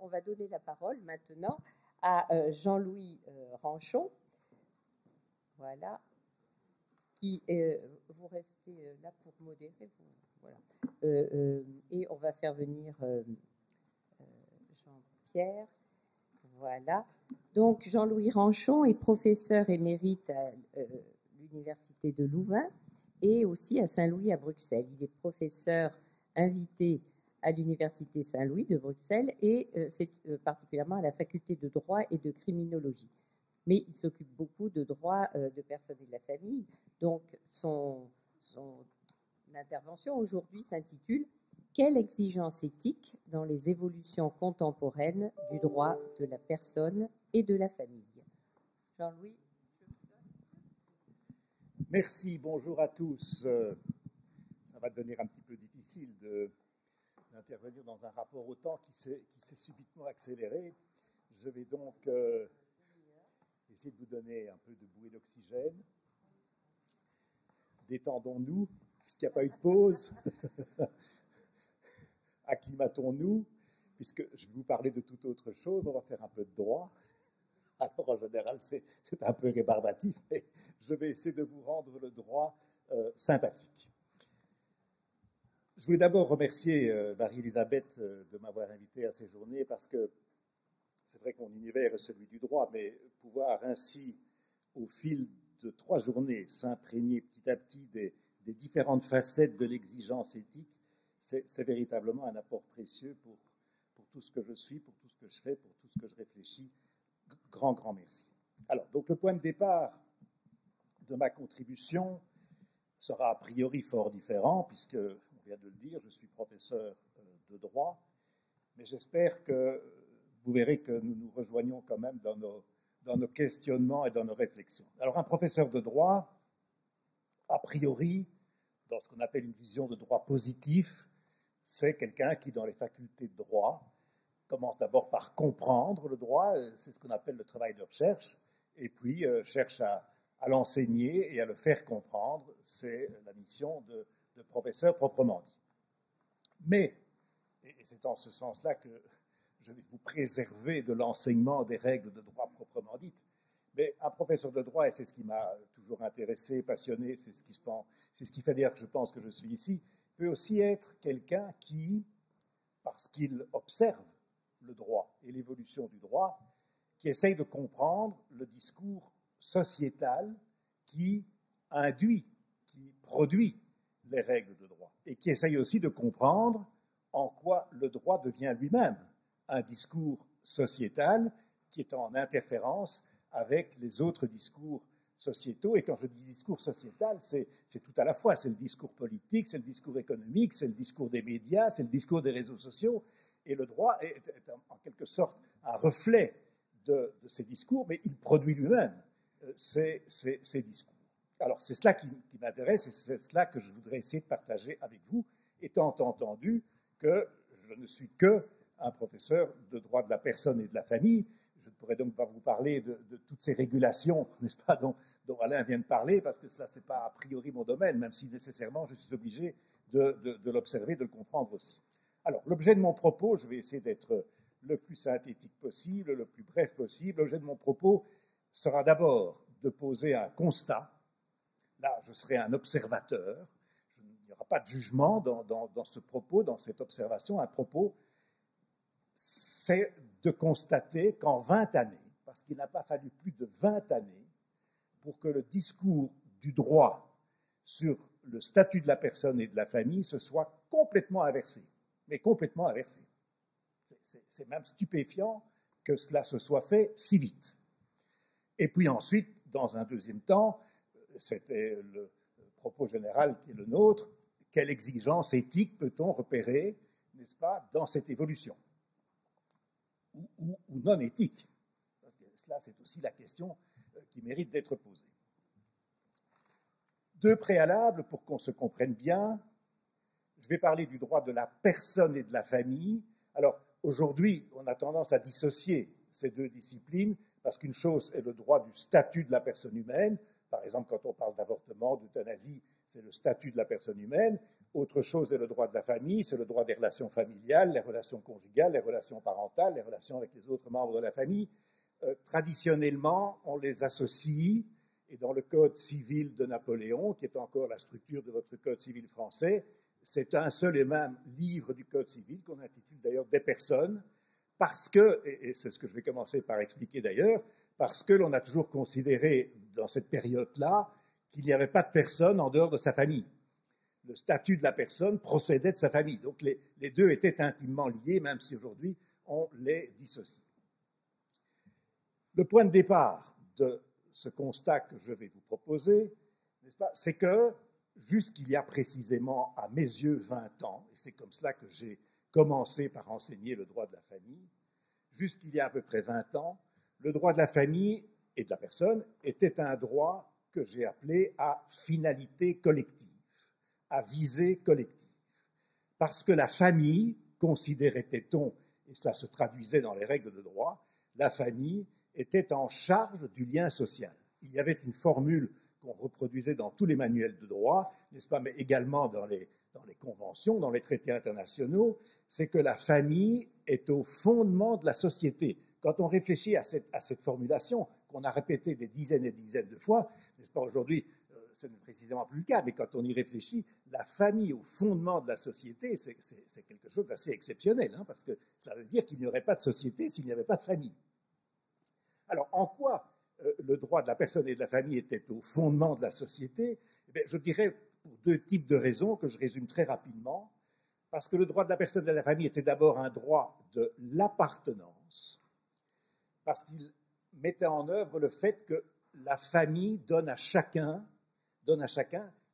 on va donner la parole maintenant à Jean-Louis Ranchon. Voilà. Vous restez là pour modérer. Voilà. Et on va faire venir Jean-Pierre. Voilà. Donc, Jean-Louis Ranchon est professeur émérite à l'Université de Louvain et aussi à Saint-Louis à Bruxelles. Il est professeur invité à l'Université Saint-Louis de Bruxelles et c'est particulièrement à la faculté de droit et de criminologie. Mais il s'occupe beaucoup de droit de personnes et de la famille. Donc, son intervention aujourd'hui s'intitule « Quelle exigence éthique dans les évolutions contemporaines du droit de la personne et de la famille ?» Jean-Louis. Merci, bonjour à tous. Ça va devenir un petit peu difficile d'intervenir dans un rapport au temps qui s'est subitement accéléré. Je vais donc essayer de vous donner un peu de bouée d'oxygène. Détendons-nous, puisqu'il n'y a pas eu de pause. Acclimatons-nous, puisque je vais vous parler de toute autre chose. On va faire un peu de droit. Alors, en général, c'est un peu rébarbatif, mais je vais essayer de vous rendre le droit sympathique. Je voulais d'abord remercier Marie-Elisabeth de m'avoir invité à ces journées, parce que c'est vrai que mon univers est celui du droit, mais pouvoir ainsi, au fil de 3 journées, s'imprégner petit à petit des différentes facettes de l'exigence éthique, c'est véritablement un apport précieux pour tout ce que je suis, pour tout ce que je fais, pour tout ce que je réfléchis. Grand merci. Alors, donc le point de départ de ma contribution sera a priori fort différent, puisque, on vient de le dire, je suis professeur de droit, mais j'espère que vous verrez que nous nous rejoignons quand même dans nos questionnements et dans nos réflexions. Alors, un professeur de droit, a priori, dans ce qu'on appelle une vision de droit positif, c'est quelqu'un qui, dans les facultés de droit, commence d'abord par comprendre le droit, c'est ce qu'on appelle le travail de recherche, et puis cherche à l'enseigner et à le faire comprendre, c'est la mission de professeur proprement dit. Mais, et c'est en ce sens-là que je vais vous préserver de l'enseignement des règles de droit proprement dites, mais un professeur de droit, et c'est ce qui m'a toujours intéressé, passionné, c'est ce qui fait dire que je pense que je suis ici, peut aussi être quelqu'un qui, parce qu'il observe le droit et l'évolution du droit, qui essaye de comprendre le discours sociétal qui induit, qui produit les règles de droit, et qui essaye aussi de comprendre en quoi le droit devient lui-même un discours sociétal qui est en interférence avec les autres discours sociétaux. Et quand je dis discours sociétal, c'est tout à la fois, c'est le discours politique, c'est le discours économique, c'est le discours des médias, c'est le discours des réseaux sociaux. Et le droit est en quelque sorte un reflet de ces discours, mais il produit lui-même ces discours. Alors c'est cela qui m'intéresse et c'est cela que je voudrais essayer de partager avec vous, étant entendu que je ne suis que un professeur de droit de la personne et de la famille. Je ne pourrais donc pas vous parler de toutes ces régulations, n'est-ce pas, dont Alain vient de parler, parce que cela, ce n'est pas a priori mon domaine, même si nécessairement je suis obligé de l'observer, de le comprendre aussi. Alors, l'objet de mon propos, je vais essayer d'être le plus synthétique possible, le plus bref possible. L'objet de mon propos sera d'abord de poser un constat. Là, je serai un observateur. Il n'y aura pas de jugement dans ce propos, dans cette observation. Un propos, c'est de constater qu'en 20 années, parce qu'il n'a pas fallu plus de 20 années pour que le discours du droit sur le statut de la personne et de la famille se soit complètement inversé. Mais complètement inversé. C'est même stupéfiant que cela se soit fait si vite. Et puis ensuite, dans un deuxième temps, c'était le propos général qui est le nôtre, quelle exigence éthique peut-on repérer, n'est-ce pas, dans cette évolution ou non éthique, parce que cela, c'est aussi la question qui mérite d'être posée. 2 préalables pour qu'on se comprenne bien. Je vais parler du droit de la personne et de la famille. Alors, aujourd'hui, on a tendance à dissocier ces 2 disciplines, parce qu'une chose est le droit du statut de la personne humaine. Par exemple, quand on parle d'avortement, d'euthanasie, c'est le statut de la personne humaine. Autre chose est le droit de la famille, c'est le droit des relations familiales, les relations conjugales, les relations parentales, les relations avec les autres membres de la famille. Traditionnellement, on les associe, et dans le Code civil de Napoléon, qui est encore la structure de votre Code civil français, c'est un seul et même livre du Code civil qu'on intitule d'ailleurs « Des personnes », parce que, et c'est ce que je vais commencer par expliquer d'ailleurs, parce que l'on a toujours considéré dans cette période-là qu'il n'y avait pas de personne en dehors de sa famille. Le statut de la personne procédait de sa famille. Donc les deux étaient intimement liés, même si aujourd'hui on les dissocie. Le point de départ de ce constat que je vais vous proposer, n'est-ce pas, c'est que jusqu'il y a précisément, à mes yeux, 20 ans, et c'est comme cela que j'ai commencé par enseigner le droit de la famille, jusqu'il y a à peu près 20 ans, le droit de la famille et de la personne était un droit que j'ai appelé à finalité collective, à visée collective. Parce que la famille, considérait-on, et cela se traduisait dans les règles de droit, la famille était en charge du lien social. Il y avait une formule qu'on reproduisait dans tous les manuels de droit, n'est-ce pas, mais également dans les conventions, dans les traités internationaux, c'est que la famille est au fondement de la société. Quand on réfléchit à cette formulation, qu'on a répétée des dizaines et des dizaines de fois, n'est-ce pas, aujourd'hui, ce n'est précisément plus le cas, mais quand on y réfléchit, la famille au fondement de la société, c'est quelque chose d'assez exceptionnel, hein, parce que ça veut dire qu'il n'y aurait pas de société s'il n'y avait pas de famille. Alors, en quoi le droit de la personne et de la famille était au fondement de la société? Eh bien, je dirais pour deux types de raisons que je résume très rapidement. Parce que le droit de la personne et de la famille était d'abord un droit de l'appartenance, parce qu'il mettait en œuvre le fait que la famille donne à chacun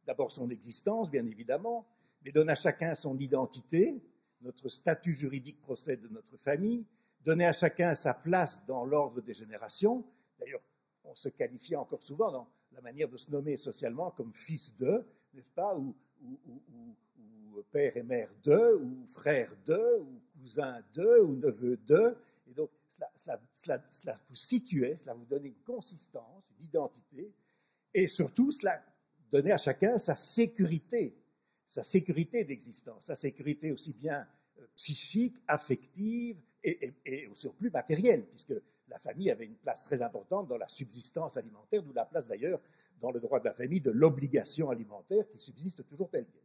d'abord son existence, bien évidemment, mais donne à chacun son identité. Notre statut juridique procède de notre famille, donner à chacun sa place dans l'ordre des générations. D'ailleurs, on se qualifiait encore souvent dans la manière de se nommer socialement comme fils de, n'est-ce pas, ou père et mère de, ou frère de, ou cousin de, ou neveu de. Et donc, cela vous situait, cela vous donnait une consistance, une identité, et surtout, cela donnait à chacun sa sécurité d'existence, sa sécurité aussi bien psychique, affective, et au surplus matériel, puisque la famille avait une place très importante dans la subsistance alimentaire, d'où la place d'ailleurs dans le droit de la famille de l'obligation alimentaire qui subsiste toujours telle quelle.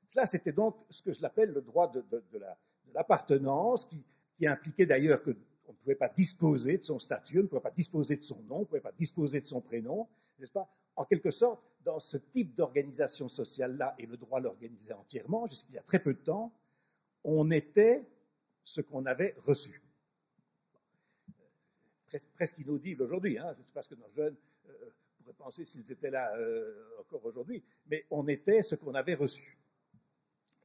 Cela, c'était donc ce que je l'appelle le droit de l'appartenance, qui impliquait d'ailleurs qu'on ne pouvait pas disposer de son statut, on ne pouvait pas disposer de son nom, on ne pouvait pas disposer de son prénom, n'est-ce pas? En quelque sorte, dans ce type d'organisation sociale-là, et le droit l'organisait entièrement, jusqu'il y a très peu de temps, on était ce qu'on avait reçu. Presque inaudible aujourd'hui, hein, je ne sais pas ce que nos jeunes pourraient penser s'ils étaient là encore aujourd'hui, mais on était ce qu'on avait reçu.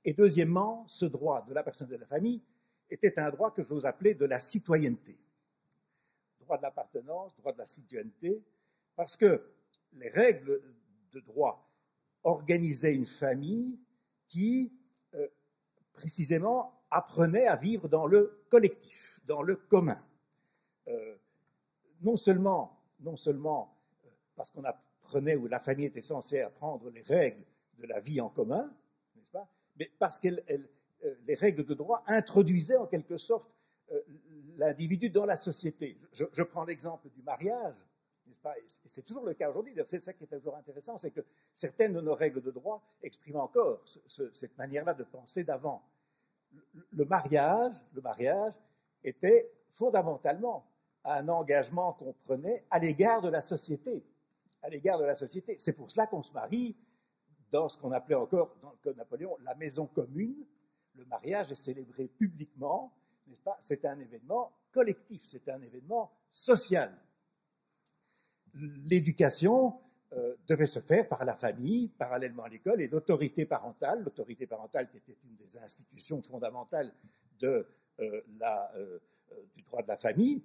Et deuxièmement, ce droit de la personne et de la famille était un droit que j'ose appeler de la citoyenneté. Droit de l'appartenance, droit de la citoyenneté, parce que les règles de droit organisaient une famille qui, précisément, apprenait à vivre dans le collectif, dans le commun. Non seulement parce qu'on apprenait, ou la famille était censée apprendre les règles de la vie en commun, n'est-ce pas, mais parce que les règles de droit introduisaient en quelque sorte l'individu dans la société. Je prends l'exemple du mariage, n'est-ce pas, et c'est toujours le cas aujourd'hui, c'est ça qui est toujours intéressant, c'est que certaines de nos règles de droit expriment encore cette manière-là de penser d'avant. Le mariage était fondamentalement un engagement qu'on prenait à l'égard de la société. C'est pour cela qu'on se marie dans ce qu'on appelait encore, dans le Code Napoléon, la maison commune. Le mariage est célébré publiquement, n'est-ce pas? C'est un événement collectif, c'est un événement social. L'éducation devait se faire par la famille, parallèlement à l'école, et l'autorité parentale qui était une des institutions fondamentales du droit de la famille,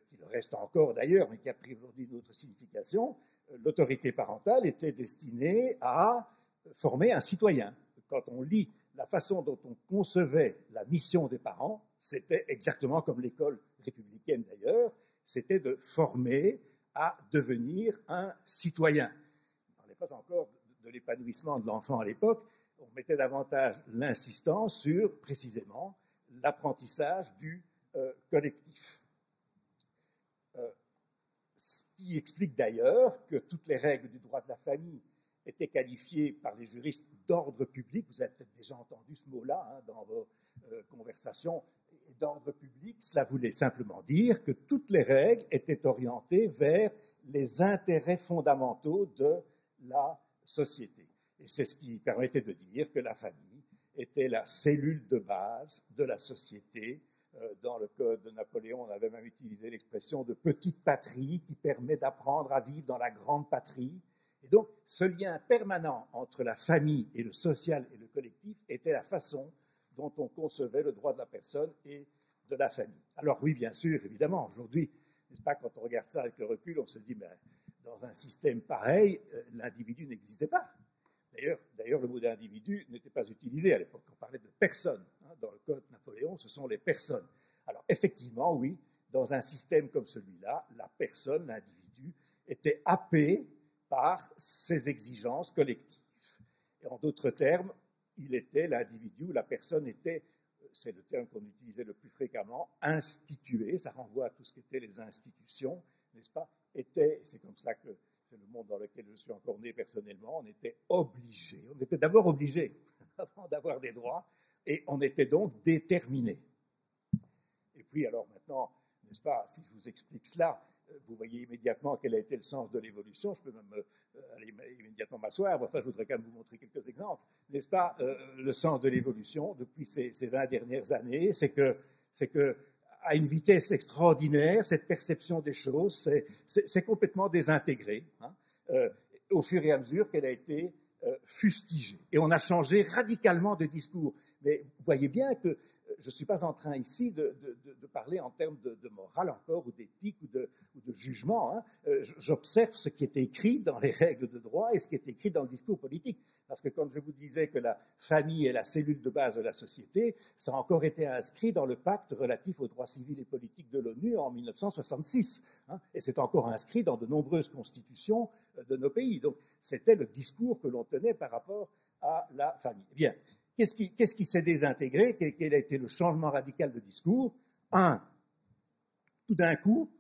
qui le reste encore d'ailleurs, mais qui a pris aujourd'hui une autre signification, l'autorité parentale était destinée à former un citoyen. Quand on lit la façon dont on concevait la mission des parents, c'était exactement comme l'école républicaine d'ailleurs, c'était de former à devenir un citoyen. On ne parlait pas encore de l'épanouissement de l'enfant à l'époque, on mettait davantage l'insistance sur, précisément, l'apprentissage du collectif. Ce qui explique d'ailleurs que toutes les règles du droit de la famille étaient qualifiées par les juristes d'ordre public. Vous avez peut-être déjà entendu ce mot-là dans vos conversations. D'ordre public, cela voulait simplement dire que toutes les règles étaient orientées vers les intérêts fondamentaux de la société. Et c'est ce qui permettait de dire que la famille était la cellule de base de la société. Dans le code de Napoléon, on avait même utilisé l'expression de petite patrie qui permet d'apprendre à vivre dans la grande patrie. Et donc, ce lien permanent entre la famille et le social et le collectif était la façon dont on concevait le droit de la personne et de la famille. Alors oui, bien sûr, évidemment, aujourd'hui, n'est-ce pas, quand on regarde ça avec le recul, on se dit, mais dans un système pareil, l'individu n'existait pas. D'ailleurs, le mot d'individu n'était pas utilisé à l'époque. On parlait de personnes. Dans le code Napoléon, ce sont les personnes. Alors effectivement, oui, dans un système comme celui-là, la personne, l'individu, était happé par ses exigences collectives. Et en d'autres termes, il était l'individu, ou la personne était, c'est le terme qu'on utilisait le plus fréquemment, institué, ça renvoie à tout ce qu'étaient les institutions, n'est-ce pas, était, c'est comme cela que c'est le monde dans lequel je suis encore né personnellement, on était d'abord obligé, avant d'avoir des droits, et on était donc déterminé. Et puis alors maintenant, n'est-ce pas, si je vous explique cela, vous voyez immédiatement quel a été le sens de l'évolution. Je peux même aller immédiatement m'asseoir. Enfin, je voudrais quand même vous montrer quelques exemples. N'est-ce pas, le sens de l'évolution depuis ces 20 dernières années, c'est que à une vitesse extraordinaire, cette perception des choses, c'est complètement désintégré, au fur et à mesure qu'elle a été fustigée. Et on a changé radicalement de discours. Mais vous voyez bien que je ne suis pas en train ici de parler en termes de morale encore, ou d'éthique, ou de jugement. J'observe ce qui est écrit dans les règles de droit et ce qui est écrit dans le discours politique. Parce que quand je vous disais que la famille est la cellule de base de la société, ça a encore été inscrit dans le pacte relatif aux droits civils et politiques de l'ONU en 1966. Et c'est encore inscrit dans de nombreuses constitutions de nos pays. Donc c'était le discours que l'on tenait par rapport à la famille. Bien. Qu'est-ce qui s'est désintégré? Quel a été le changement radical de discours? Tout d'un coup,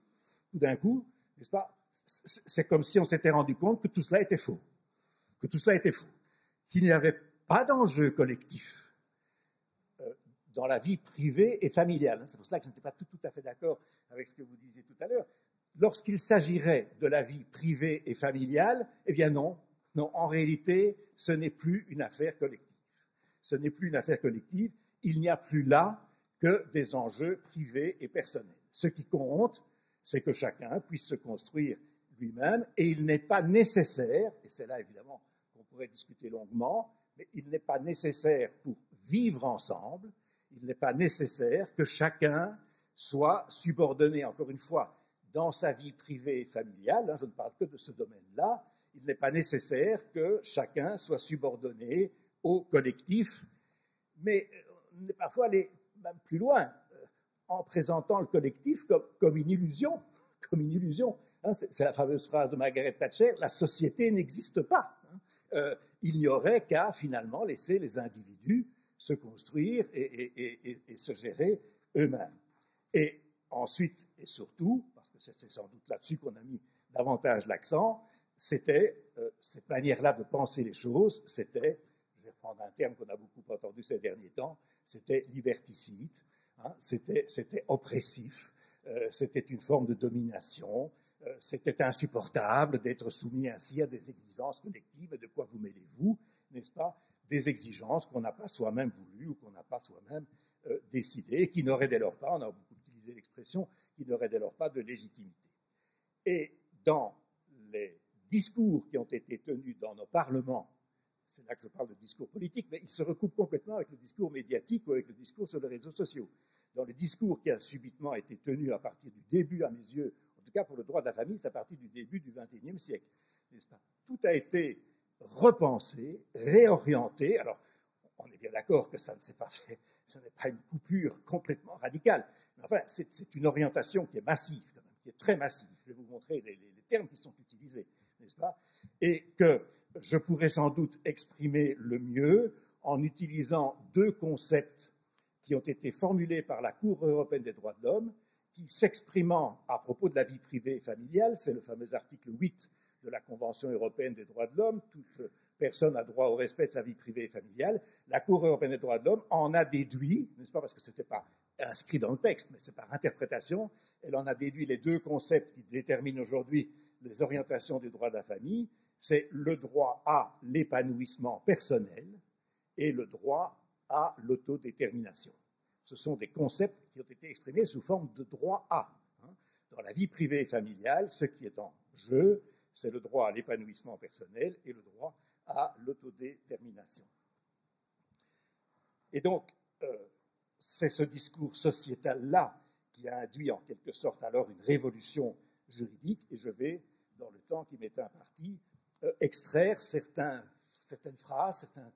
n'est-ce pas, c'est comme si on s'était rendu compte que tout cela était faux. Qu'il n'y avait pas d'enjeu collectif dans la vie privée et familiale. C'est pour cela que je n'étais pas tout à fait d'accord avec ce que vous disiez tout à l'heure. Lorsqu'il s'agirait de la vie privée et familiale, eh bien non, en réalité, ce n'est plus une affaire collective. Ce n'est plus une affaire collective, il n'y a plus là que des enjeux privés et personnels. Ce qui compte, c'est que chacun puisse se construire lui-même, et il n'est pas nécessaire, et c'est là évidemment qu'on pourrait discuter longuement, mais il n'est pas nécessaire pour vivre ensemble, il n'est pas nécessaire que chacun soit subordonné, encore une fois, dans sa vie privée et familiale, je ne parle que de ce domaine-là, il n'est pas nécessaire que chacun soit subordonné au collectif, mais on est parfois allé même plus loin, en présentant le collectif comme une illusion. C'est la fameuse phrase de Margaret Thatcher, la société n'existe pas. Il n'y aurait qu'à finalement laisser les individus se construire et se gérer eux-mêmes. Et ensuite, et surtout, parce que c'est sans doute là-dessus qu'on a mis davantage l'accent, c'était cette manière-là de penser les choses, c'était, je vais prendre un terme qu'on a beaucoup entendu ces derniers temps, c'était liberticide, c'était oppressif, c'était une forme de domination, c'était insupportable d'être soumis ainsi à des exigences collectives. De quoi vous mêlez-vous, n'est-ce pas? Des exigences qu'on n'a pas soi-même voulues ou qu'on n'a pas soi-même décidées, et qui n'auraient dès lors pas, on a beaucoup utilisé l'expression, qui n'auraient dès lors pas de légitimité. Et dans les discours qui ont été tenus dans nos parlements, c'est là que je parle de discours politique, mais il se recoupe complètement avec le discours médiatique ou avec le discours sur les réseaux sociaux. Dans le discours qui a subitement été tenu à partir du début, à mes yeux, en tout cas pour le droit de la famille, c'est à partir du début du XXIe siècle, n'est-ce pas? Tout a été repensé, réorienté. Alors, on est bien d'accord que ça ne s'est pas fait, ce n'est pas une coupure complètement radicale, mais enfin, c'est une orientation qui est massive, quand même, qui est très massive. Je vais vous montrer les termes qui sont utilisés, n'est-ce pas? Et que je pourrais sans doute exprimer le mieux en utilisant deux concepts qui ont été formulés par la Cour européenne des droits de l'homme, qui s'exprimant à propos de la vie privée et familiale, c'est le fameux article 8 de la Convention européenne des droits de l'homme, toute personne a droit au respect de sa vie privée et familiale. La Cour européenne des droits de l'homme en a déduit, n'est-ce pas, parce que ce n'était pas inscrit dans le texte, mais c'est par interprétation, elle en a déduit les deux concepts qui déterminent aujourd'hui les orientations du droit de la famille, c'est le droit à l'épanouissement personnel et le droit à l'autodétermination. Ce sont des concepts qui ont été exprimés sous forme de droit à. Dans la vie privée et familiale, ce qui est en jeu, c'est le droit à l'épanouissement personnel et le droit à l'autodétermination. Et donc, c'est ce discours sociétal-là qui a induit en quelque sorte alors une révolution juridique, et je vais, dans le temps qui m'est imparti, extraire certaines phrases, certains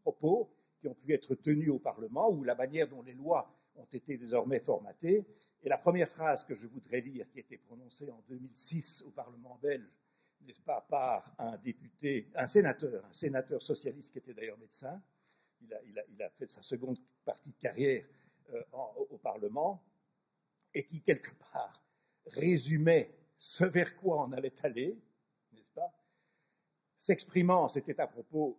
propos qui ont pu être tenus au Parlement, ou la manière dont les lois ont été désormais formatées. Et la première phrase que je voudrais lire, qui a été prononcée en 2006 au Parlement belge, n'est-ce pas, par un député, un sénateur socialiste qui était d'ailleurs médecin. Il a fait sa seconde partie de carrière au Parlement, et qui, quelque part, résumait ce vers quoi on allait aller, n'est-ce pas, s'exprimant, c'était à propos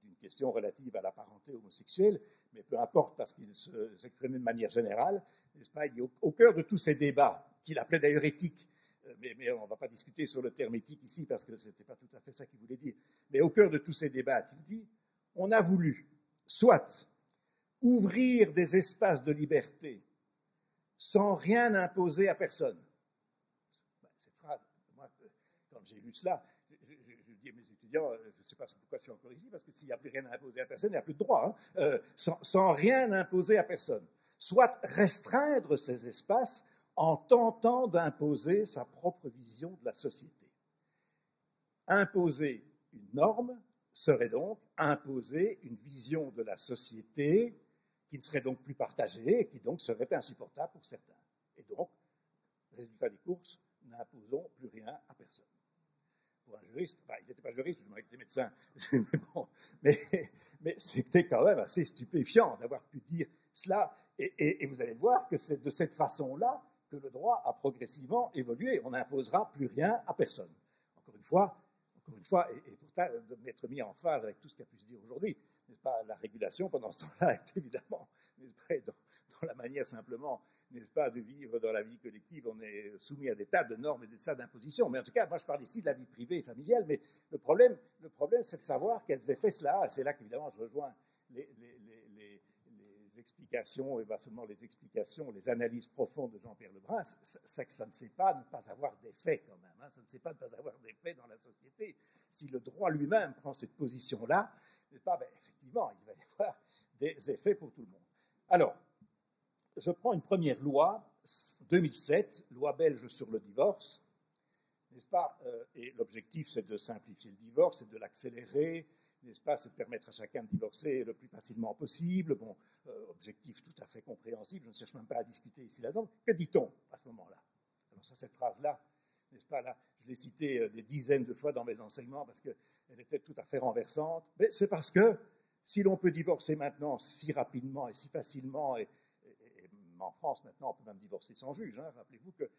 d'une question relative à la parenté homosexuelle, mais peu importe parce qu'il s'exprimait de manière générale, n'est-ce pas, il dit, au cœur de tous ces débats, qu'il appelait d'ailleurs éthiques, mais on ne va pas discuter sur le terme éthique ici parce que ce n'était pas tout à fait ça qu'il voulait dire, mais au cœur de tous ces débats, il dit, on a voulu, soit ouvrir des espaces de liberté sans rien imposer à personne. Cette phrase, moi, quand j'ai lu cela, je dis à mes étudiants, je ne sais pas pourquoi je suis encore ici, parce que s'il n'y a plus rien à imposer à personne, il n'y a plus de droit, sans rien imposer à personne. Soit restreindre ces espaces en tentant d'imposer sa propre vision de la société. Imposer une norme serait donc imposer une vision de la société qui ne serait donc plus partagée et qui donc serait insupportable pour certains. Et donc, résultat des courses, n'imposons plus rien à personne. Pour un juriste, il n'était pas juriste, il était médecin, mais c'était quand même assez stupéfiant d'avoir pu dire cela. Et vous allez voir que c'est de cette façon-là que le droit a progressivement évolué. On n'imposera plus rien à personne. Encore une fois, et pourtant d'être mis en phase avec tout ce qui a pu se dire aujourd'hui, n'est-ce pas, la régulation pendant ce temps-là est évidemment, n'est-ce pas, dans la manière simplement, n'est-ce pas, de vivre dans la vie collective, on est soumis à des tas de normes et des tas d'impositions. Mais en tout cas, moi je parle ici de la vie privée et familiale, mais le problème c'est de savoir quels effets cela a. C'est là qu'évidemment je rejoins les explications, et pas seulement les explications, les analyses profondes de Jean-Pierre Lebrun, c'est que ça ne sait pas ne pas avoir d'effet quand même, ça ne sait pas ne pas avoir d'effet dans la société. Si le droit lui-même prend cette position-là, effectivement, il va y avoir des effets pour tout le monde. Alors, je prends une première loi, 2007, loi belge sur le divorce, n'est-ce pas, et l'objectif c'est de simplifier le divorce, c'est de l'accélérer, n'est-ce pas, c'est de permettre à chacun de divorcer le plus facilement possible. Bon, objectif tout à fait compréhensible, je ne cherche même pas à discuter ici là-dedans. Que dit-on à ce moment-là? Alors ça, cette phrase-là, n'est-ce pas, là, je l'ai citée des dizaines de fois dans mes enseignements parce qu'elle était tout à fait renversante. Mais c'est parce que si l'on peut divorcer maintenant si rapidement et si facilement, et en France maintenant on peut même divorcer sans juge, rappelez-vous que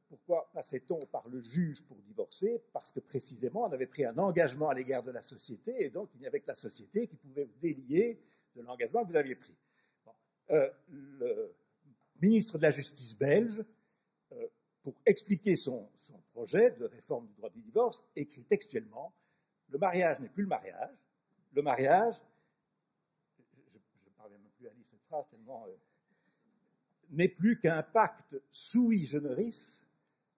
pourquoi passait-on par le juge pour divorcer? Parce que précisément, on avait pris un engagement à l'égard de la société, et donc il n'y avait que la société qui pouvait vous délier de l'engagement que vous aviez pris. Bon. Le ministre de la Justice belge, pour expliquer son projet de réforme du droit du divorce, écrit textuellement « Le mariage n'est plus le mariage. Le mariage, je ne parviens même plus à lire cette phrase tellement... n'est plus qu'un pacte sui generis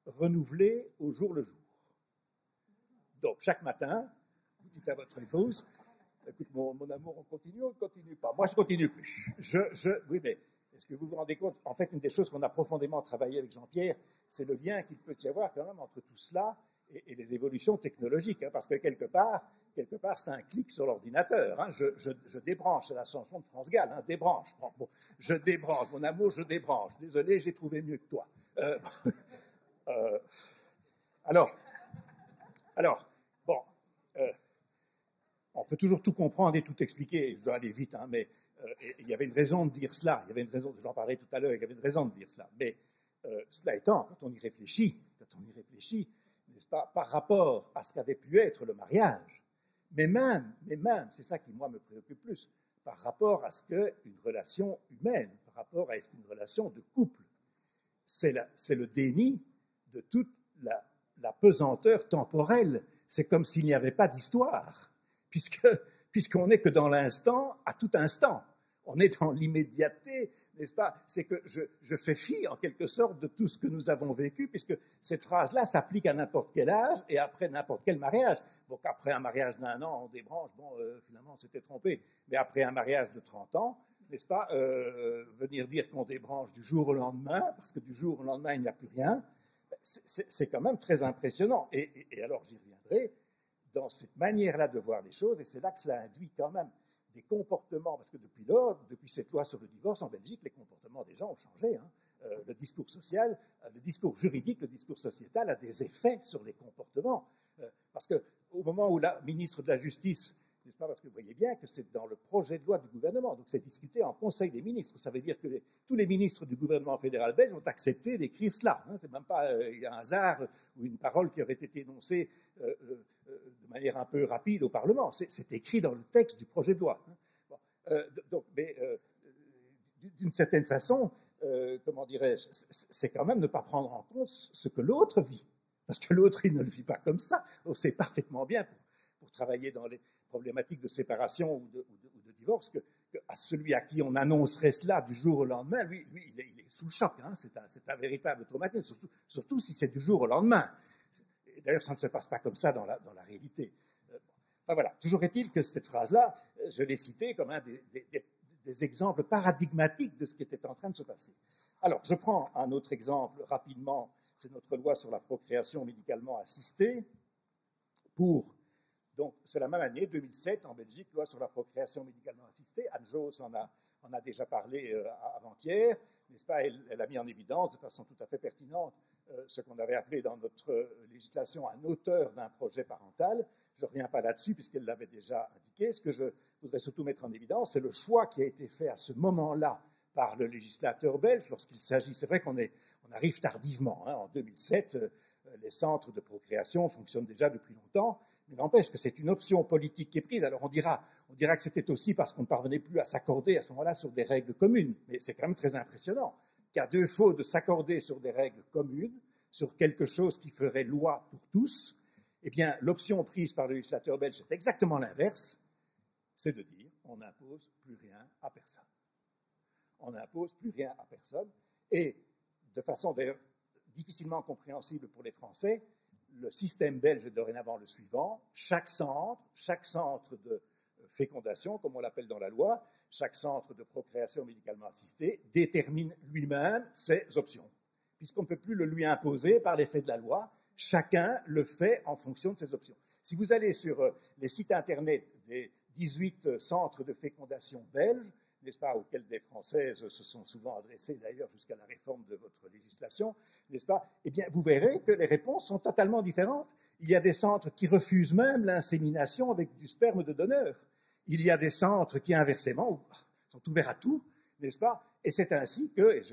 renouvelé au jour le jour. » Donc, chaque matin, vous dites à votre épouse, écoute, mon amour, on continue ou on ne continue pas? Moi, je ne continue plus. Oui, mais est-ce que vous vous rendez compte? En fait, une des choses qu'on a profondément travaillé avec Jean-Pierre, c'est le lien qu'il peut y avoir quand même entre tout cela et les évolutions technologiques. Parce que quelque part, c'est un clic sur l'ordinateur. Je débranche, c'est la chanson de France Gall, débranche. Bon, je débranche, mon amour, je débranche. Désolé, j'ai trouvé mieux que toi. Alors, bon, on peut toujours tout comprendre et tout expliquer, je dois aller vite, hein, mais il y avait une raison de dire cela, il y avait une raison, j'en parlais tout à l'heure, il y avait une raison de dire cela, mais cela étant, quand on y réfléchit, n'est-ce pas, par rapport à ce qu'avait pu être le mariage, mais même, c'est ça qui, moi, me préoccupe plus, par rapport à ce qu'une relation humaine, par rapport à ce qu'une relation de couple, c'est le déni de toute la pesanteur temporelle. C'est comme s'il n'y avait pas d'histoire, puisqu'on n'est que dans l'instant, à tout instant. On est dans l'immédiateté, n'est-ce pas? C'est que je fais fi, en quelque sorte, de tout ce que nous avons vécu, puisque cette phrase-là s'applique à n'importe quel âge et après n'importe quel mariage. Donc après un mariage d'1 an, on débranche, finalement, on s'était trompé. Mais après un mariage de 30 ans, n'est-ce pas, venir dire qu'on débranche du jour au lendemain, parce que du jour au lendemain, il n'y a plus rien, c'est quand même très impressionnant. Et alors, j'y reviendrai, dans cette manière-là de voir les choses, et c'est là que cela induit quand même des comportements, parce que depuis cette loi sur le divorce en Belgique, les comportements des gens ont changé. Hein. Le discours social, le discours juridique, le discours sociétal a des effets sur les comportements. Parce qu'au moment où la ministre de la Justice, n'est-ce pas, parce que vous voyez bien que c'est dans le projet de loi du gouvernement, donc c'est discuté en Conseil des ministres. Ça veut dire que tous les ministres du gouvernement fédéral belge ont accepté d'écrire cela. Hein. C'est même pas un hasard ou une parole qui aurait été énoncée de manière un peu rapide au Parlement. C'est écrit dans le texte du projet de loi. Hein. Bon, mais d'une certaine façon, comment dirais-je, c'est quand même ne pas prendre en compte ce que l'autre vit. Parce que l'autre, il ne le vit pas comme ça. On sait parfaitement bien, pour travailler dans les problématiques de séparation ou de divorce, que à celui à qui on annoncerait cela du jour au lendemain, lui il est sous le choc. Hein. C'est un véritable traumatisme, surtout si c'est du jour au lendemain. D'ailleurs, ça ne se passe pas comme ça dans la réalité. Enfin, voilà. Toujours est-il que cette phrase-là, je l'ai citée comme un des exemples paradigmatiques de ce qui était en train de se passer. Alors, je prends un autre exemple rapidement, c'est notre loi sur la procréation médicalement assistée. Donc, c'est la même année, 2007, en Belgique, loi sur la procréation médicalement assistée. Anne-Jos en a déjà parlé avant-hier, n'est-ce pas? Elle a mis en évidence de façon tout à fait pertinente ce qu'on avait appelé dans notre législation un auteur d'un projet parental. Je ne reviens pas là-dessus puisqu'elle l'avait déjà indiqué. Ce que je voudrais surtout mettre en évidence, c'est le choix qui a été fait à ce moment-là par le législateur belge lorsqu'il s'agit, c'est vrai qu'on arrive tardivement, hein, en 2007, les centres de procréation fonctionnent déjà depuis longtemps, mais n'empêche que c'est une option politique qui est prise. Alors on dira que c'était aussi parce qu'on ne parvenait plus à s'accorder à ce moment-là sur des règles communes, mais c'est quand même très impressionnant qu'à défaut de s'accorder sur des règles communes, sur quelque chose qui ferait loi pour tous, eh bien l'option prise par le législateur belge, c'est exactement l'inverse, c'est de dire on n'impose plus rien à personne. On n'impose plus rien à personne, et de façon d'ailleurs difficilement compréhensible pour les Français, le système belge est dorénavant le suivant: chaque centre de fécondation, comme on l'appelle dans la loi, chaque centre de procréation médicalement assistée détermine lui-même ses options. Puisqu'on ne peut plus le lui imposer par l'effet de la loi, chacun le fait en fonction de ses options. Si vous allez sur les sites internet des 18 centres de fécondation belges, n'est-ce pas, auxquels des Françaises se sont souvent adressées d'ailleurs jusqu'à la réforme de votre législation, n'est-ce pas, eh bien vous verrez que les réponses sont totalement différentes. Il y a des centres qui refusent même l'insémination avec du sperme de donneur. Il y a des centres qui, inversement, sont ouverts à tout, n'est-ce pas? Et c'est ainsi que, et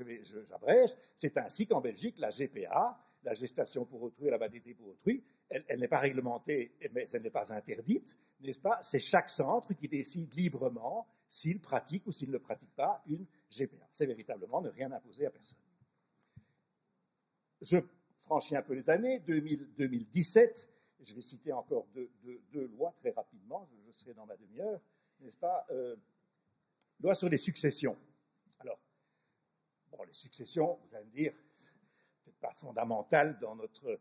j'abrège, c'est ainsi qu'en Belgique, la GPA, la gestation pour autrui, la maternité pour autrui, elle n'est pas réglementée, mais elle n'est pas interdite, n'est-ce pas? C'est chaque centre qui décide librement s'il pratique ou s'il ne pratique pas une GPA. C'est véritablement ne rien imposer à personne. Je franchis un peu les années, 2017, je vais citer encore deux lois très rapidement, je serai dans ma demi-heure, n'est-ce pas? Loi sur les successions. Alors, bon, les successions, vous allez me dire, c'est peut-être pas fondamental dans notre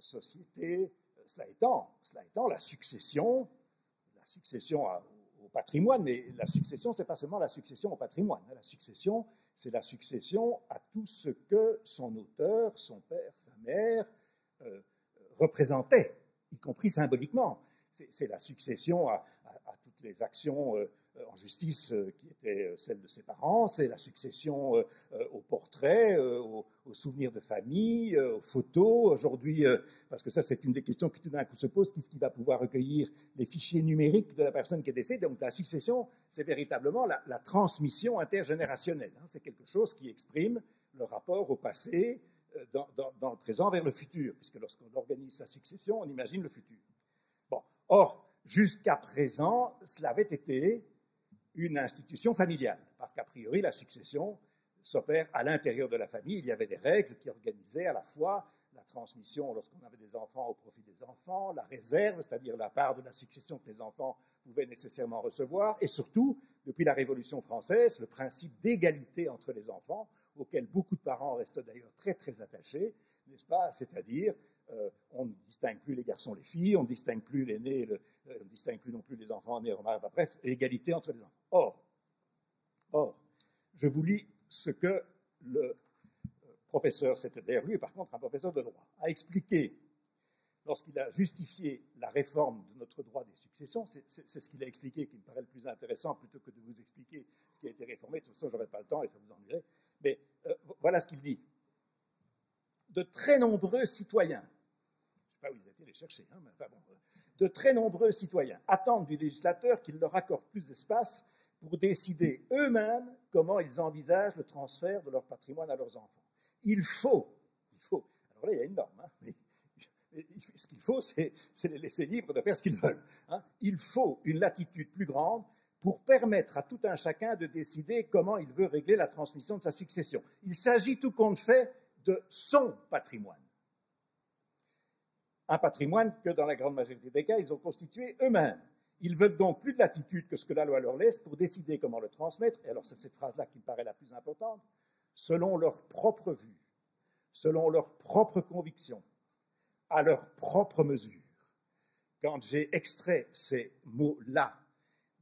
société. Cela étant, la succession au patrimoine, mais la succession, c'est pas seulement la succession au patrimoine. La succession, c'est la succession à tout ce que son auteur, son père, sa mère, représentait, y compris symboliquement. C'est la succession à toutes les actions en justice qui était celle de ses parents, c'est la succession aux portraits, aux souvenirs de famille, aux photos. Aujourd'hui, parce que ça c'est une des questions qui tout d'un coup se pose, qui va pouvoir recueillir les fichiers numériques de la personne qui est décédée. Donc la succession, c'est véritablement la transmission intergénérationnelle. Hein. C'est quelque chose qui exprime le rapport au passé, dans le présent vers le futur, puisque lorsqu'on organise sa succession, on imagine le futur. Bon. Or, jusqu'à présent, cela avait été une institution familiale, parce qu'a priori, la succession s'opère à l'intérieur de la famille. Il y avait des règles qui organisaient à la fois la transmission lorsqu'on avait des enfants au profit des enfants, la réserve, c'est-à-dire la part de la succession que les enfants pouvaient nécessairement recevoir, et surtout, depuis la Révolution française, le principe d'égalité entre les enfants, auquel beaucoup de parents restent d'ailleurs très très attachés, n'est-ce pas? C'est-à-dire, on ne distingue plus les garçons et les filles, on ne distingue plus les nés, on ne distingue plus non plus les enfants nés, bref, égalité entre les enfants. Or, je vous lis ce que le professeur, c'était d'ailleurs lui, par contre un professeur de droit, a expliqué lorsqu'il a justifié la réforme de notre droit des successions. C'est ce qu'il a expliqué qui me paraît le plus intéressant, plutôt que de vous expliquer ce qui a été réformé. De toute façon, je n'aurai pas le temps et ça vous ennuierait. Mais voilà ce qu'il dit. De très nombreux citoyens, je ne sais pas où ils étaient les chercher, hein, mais enfin bon, de très nombreux citoyens attendent du législateur qu'il leur accorde plus d'espace pour décider eux-mêmes comment ils envisagent le transfert de leur patrimoine à leurs enfants. Il faut, alors là il y a une norme, hein, mais ce qu'il faut, c'est les laisser libres de faire ce qu'ils veulent. Hein. Il faut une latitude plus grande pour permettre à tout un chacun de décider comment il veut régler la transmission de sa succession. Il s'agit tout compte fait de son patrimoine. Un patrimoine que, dans la grande majorité des cas, ils ont constitué eux-mêmes. Ils veulent donc plus de latitude que ce que la loi leur laisse pour décider comment le transmettre, et alors c'est cette phrase-là qui me paraît la plus importante, selon leur propre vue, selon leur propre conviction, à leur propre mesure. Quand j'ai extrait ces mots-là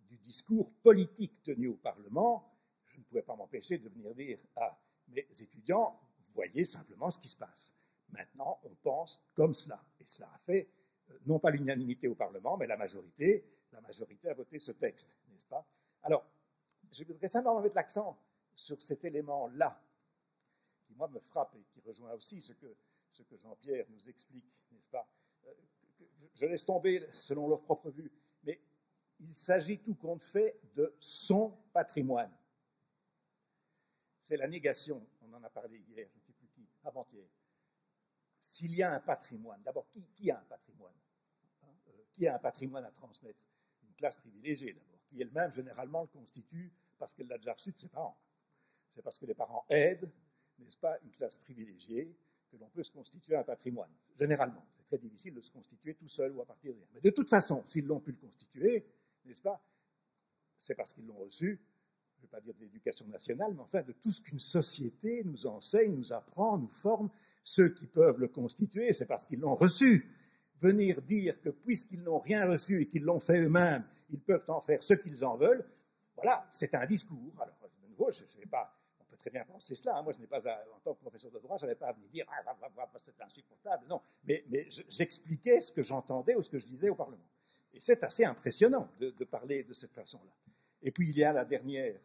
du discours politique tenu au Parlement, je ne pouvais pas m'empêcher de venir dire à mes étudiants, voyez simplement ce qui se passe. Maintenant, on pense comme cela. Et cela a fait, non pas l'unanimité au Parlement, mais la majorité a voté ce texte, n'est-ce pas? Alors, je voudrais simplement mettre l'accent sur cet élément-là, qui, moi, me frappe et qui rejoint aussi ce que Jean-Pierre nous explique, n'est-ce pas? Je laisse tomber selon leur propre vue, mais il s'agit tout compte fait de son patrimoine. C'est la négation, on en a parlé hier, je ne sais plus qui, avant-hier. S'il y a un patrimoine, d'abord, qui a un patrimoine, hein, qui a un patrimoine à transmettre? Une classe privilégiée, d'abord, qui elle-même, généralement, le constitue parce qu'elle l'a déjà reçu de ses parents. C'est parce que les parents aident, n'est-ce pas, une classe privilégiée, que l'on peut se constituer un patrimoine. Généralement, c'est très difficile de se constituer tout seul ou à partir de rien. Mais de toute façon, s'ils l'ont pu le constituer, n'est-ce pas, c'est parce qu'ils l'ont reçu, je ne vais pas dire de l'éducation nationale, mais enfin de tout ce qu'une société nous enseigne, nous apprend, nous forme. Ceux qui peuvent le constituer, c'est parce qu'ils l'ont reçu. Venir dire que puisqu'ils n'ont rien reçu et qu'ils l'ont fait eux-mêmes, ils peuvent en faire ce qu'ils en veulent, voilà, c'est un discours. Alors, de nouveau, je ne vais pas... On peut très bien penser cela. Hein. Moi, je n'ai pas, en tant que professeur de droit, je n'avais pas à venir dire c'est insupportable. Non, mais j'expliquais ce que j'entendais ou ce que je lisais au Parlement. Et c'est assez impressionnant de parler de cette façon-là. Et puis, il y a la dernière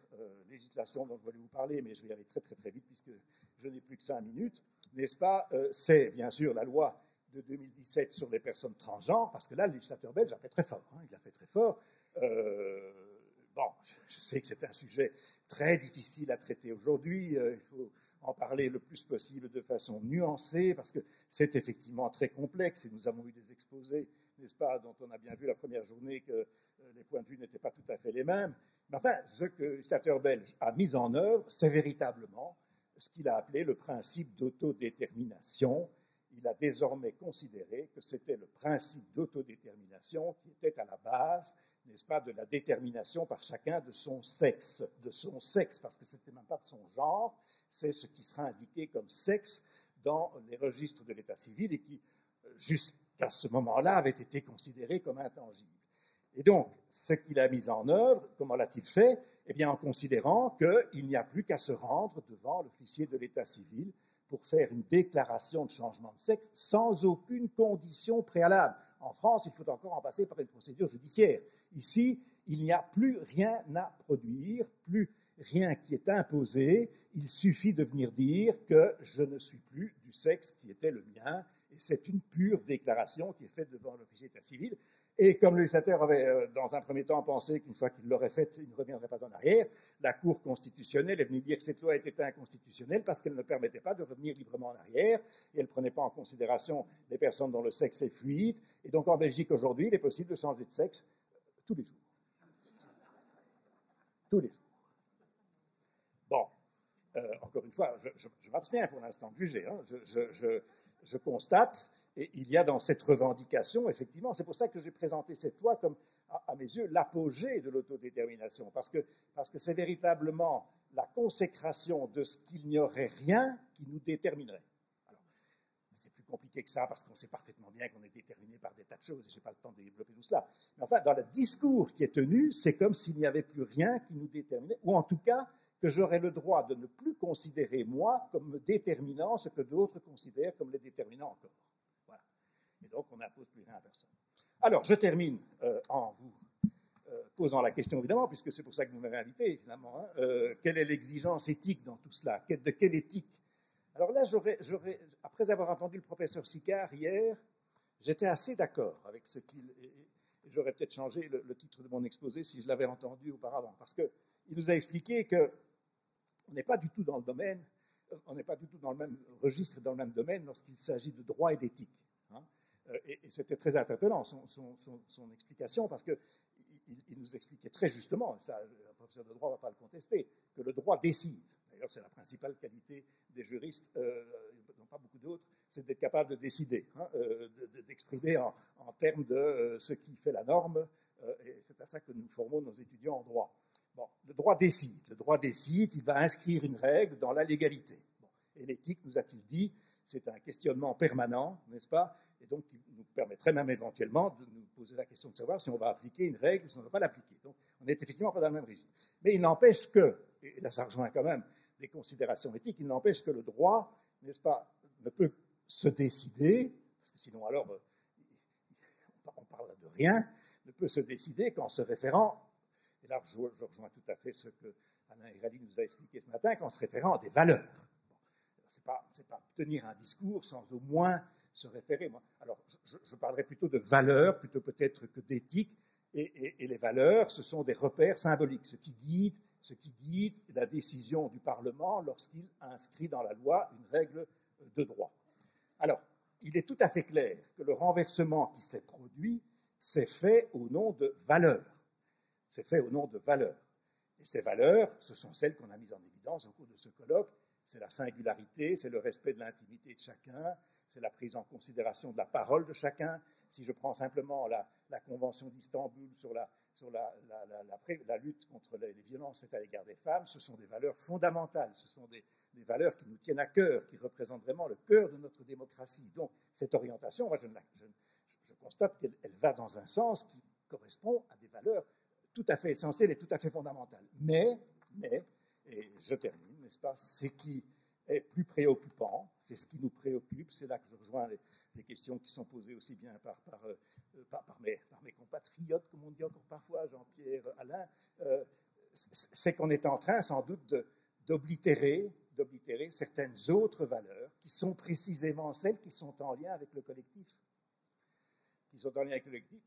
législation dont je voulais vous parler, mais je vais y aller très, très, très vite puisque je n'ai plus que 5 minutes, n'est-ce pas? C'est bien sûr la loi de 2017 sur les personnes transgenres, parce que là, le législateur belge a fait très fort. Hein, il a fait très fort. Bon, je sais que c'est un sujet très difficile à traiter aujourd'hui. Il faut en parler le plus possible de façon nuancée, parce que c'est effectivement très complexe, et nous avons eu des exposés, n'est-ce pas, dont on a bien vu la première journée que les points de vue n'étaient pas tout à fait les mêmes. Mais enfin, ce que le législateur belge a mis en œuvre, c'est véritablement ce qu'il a appelé le principe d'autodétermination. Il a désormais considéré que c'était le principe d'autodétermination qui était à la base, n'est-ce pas, de la détermination par chacun de son sexe, parce que ce n'était même pas de son genre, c'est ce qui sera indiqué comme sexe dans les registres de l'état civil et qui, jusqu'à ce moment-là, avait été considéré comme intangible. Et donc, ce qu'il a mis en œuvre, comment l'a-t-il fait? Eh bien, en considérant qu'il n'y a plus qu'à se rendre devant l'officier de l'état civil pour faire une déclaration de changement de sexe sans aucune condition préalable. En France, il faut encore en passer par une procédure judiciaire. Ici, il n'y a plus rien à produire, plus rien qui est imposé. Il suffit de venir dire que je ne suis plus du sexe qui était le mien. Et c'est une pure déclaration qui est faite devant l'officier d'état civil. Et comme le législateur avait, dans un premier temps, pensé qu'une fois qu'il l'aurait faite, il ne reviendrait pas en arrière, la Cour constitutionnelle est venue dire que cette loi était inconstitutionnelle parce qu'elle ne permettait pas de revenir librement en arrière et elle ne prenait pas en considération les personnes dont le sexe est fluide. Et donc en Belgique aujourd'hui, il est possible de changer de sexe tous les jours. Tous les jours. Bon, encore une fois, je m'abstiens pour l'instant de juger. Hein. Je constate, et il y a dans cette revendication, effectivement, c'est pour ça que j'ai présenté cette loi comme, à mes yeux, l'apogée de l'autodétermination, parce que c'est véritablement la consécration de ce qu'il n'y aurait rien qui nous déterminerait. Alors, c'est plus compliqué que ça, parce qu'on sait parfaitement bien qu'on est déterminé par des tas de choses, et je n'ai pas le temps de développer tout cela. Mais enfin, dans le discours qui est tenu, c'est comme s'il n'y avait plus rien qui nous déterminait, ou en tout cas, que j'aurais le droit de ne plus considérer, moi, comme me déterminant ce que d'autres considèrent comme les déterminants encore. Voilà. Et donc, on n'impose plus rien à personne. Alors, je termine en vous posant la question, évidemment, puisque c'est pour ça que vous m'avez invité, finalement. Hein, quelle est l'exigence éthique dans tout cela? De quelle éthique? Alors là, après avoir entendu le professeur Sicard hier, j'étais assez d'accord avec ce qu'il... J'aurais peut-être changé le titre de mon exposé si je l'avais entendu auparavant, parce qu'il nous a expliqué que on n'est pas du tout dans le domaine, on n'est pas du tout dans le même registre, dans le même domaine lorsqu'il s'agit de droit et d'éthique. Hein. Et c'était très interpellant son explication, parce qu'il nous expliquait très justement, ça, un professeur de droit ne va pas le contester, que le droit décide. D'ailleurs, c'est la principale qualité des juristes, non pas beaucoup d'autres, c'est d'être capable de décider, hein, d'exprimer en termes de ce qui fait la norme, et c'est à ça que nous formons nos étudiants en droit. Bon, le droit décide, il va inscrire une règle dans la légalité. Bon, et l'éthique, nous a-t-il dit, c'est un questionnement permanent, n'est-ce pas? Et donc, il nous permettrait même éventuellement de nous poser la question de savoir si on va appliquer une règle ou si on ne va pas l'appliquer. Donc, on n'est effectivement pas dans le même régime. Mais il n'empêche que, et là ça rejoint quand même des considérations éthiques, il n'empêche que le droit, n'est-ce pas, ne peut se décider, parce que sinon alors, on parle de rien, ne peut se décider qu'en se référant. Et là, je rejoins tout à fait ce que Alain Hirali nous a expliqué ce matin, qu'en se référant à des valeurs. Bon, ce n'est pas tenir un discours sans au moins se référer. Alors, je parlerai plutôt de valeurs, plutôt peut-être que d'éthique. Et les valeurs, ce sont des repères symboliques, ce qui guide la décision du Parlement lorsqu'il inscrit dans la loi une règle de droit. Alors, il est tout à fait clair que le renversement qui s'est produit s'est fait au nom de valeurs. C'est fait au nom de valeurs. Et ces valeurs, ce sont celles qu'on a mises en évidence au cours de ce colloque. C'est la singularité, c'est le respect de l'intimité de chacun, c'est la prise en considération de la parole de chacun. Si je prends simplement la Convention d'Istanbul sur la lutte contre les violences faites à l'égard des femmes, ce sont des valeurs fondamentales, ce sont des valeurs qui nous tiennent à cœur, qui représentent vraiment le cœur de notre démocratie. Donc, cette orientation, moi, je constate qu'elle va dans un sens qui correspond à des valeurs tout à fait essentiel et tout à fait fondamental. Mais, et je termine, n'est-ce pas, ce qui est plus préoccupant, c'est ce qui nous préoccupe, c'est là que je rejoins les questions qui sont posées aussi bien par mes compatriotes, comme on dit encore parfois, Jean-Pierre, Alain, c'est qu'on est en train sans doute d'oblitérer certaines autres valeurs qui sont précisément celles qui sont en lien avec le collectif.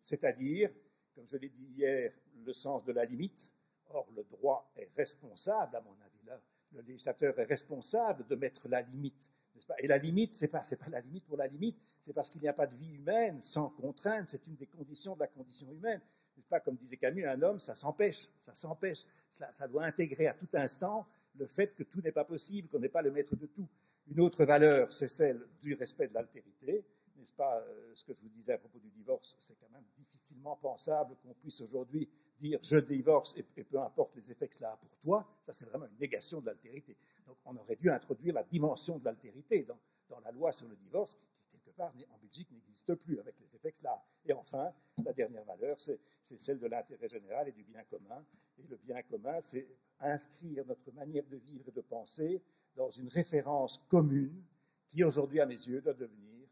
C'est-à-dire, comme je l'ai dit hier, le sens de la limite. Or, le droit est responsable, à mon avis, là. Le législateur est responsable de mettre la limite, n'est-ce pas? Et la limite, c'est pas la limite pour la limite, c'est parce qu'il n'y a pas de vie humaine sans contrainte, c'est une des conditions de la condition humaine. N'est-ce pas? Comme disait Camus, un homme, ça s'empêche. Ça doit intégrer à tout instant le fait que tout n'est pas possible, qu'on n'est pas le maître de tout. Une autre valeur, c'est celle du respect de l'altérité. N'est-ce pas, ce que je vous disais à propos du divorce, c'est quand même difficilement pensable qu'on puisse aujourd'hui dire je divorce et peu importe les effets que cela a pour toi. Ça, c'est vraiment une négation de l'altérité. Donc, on aurait dû introduire la dimension de l'altérité dans la loi sur le divorce, qui quelque part, en Belgique, n'existe plus avec les effets que cela a. Et enfin, la dernière valeur, c'est celle de l'intérêt général et du bien commun. Et le bien commun, c'est inscrire notre manière de vivre et de penser dans une référence commune qui, aujourd'hui, à mes yeux, doit devenir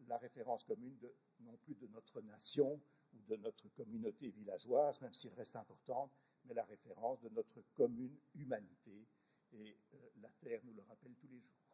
la référence commune non plus de notre nation ou de notre communauté villageoise, même si elle reste importante, mais la référence de notre commune humanité. Et la Terre nous le rappelle tous les jours.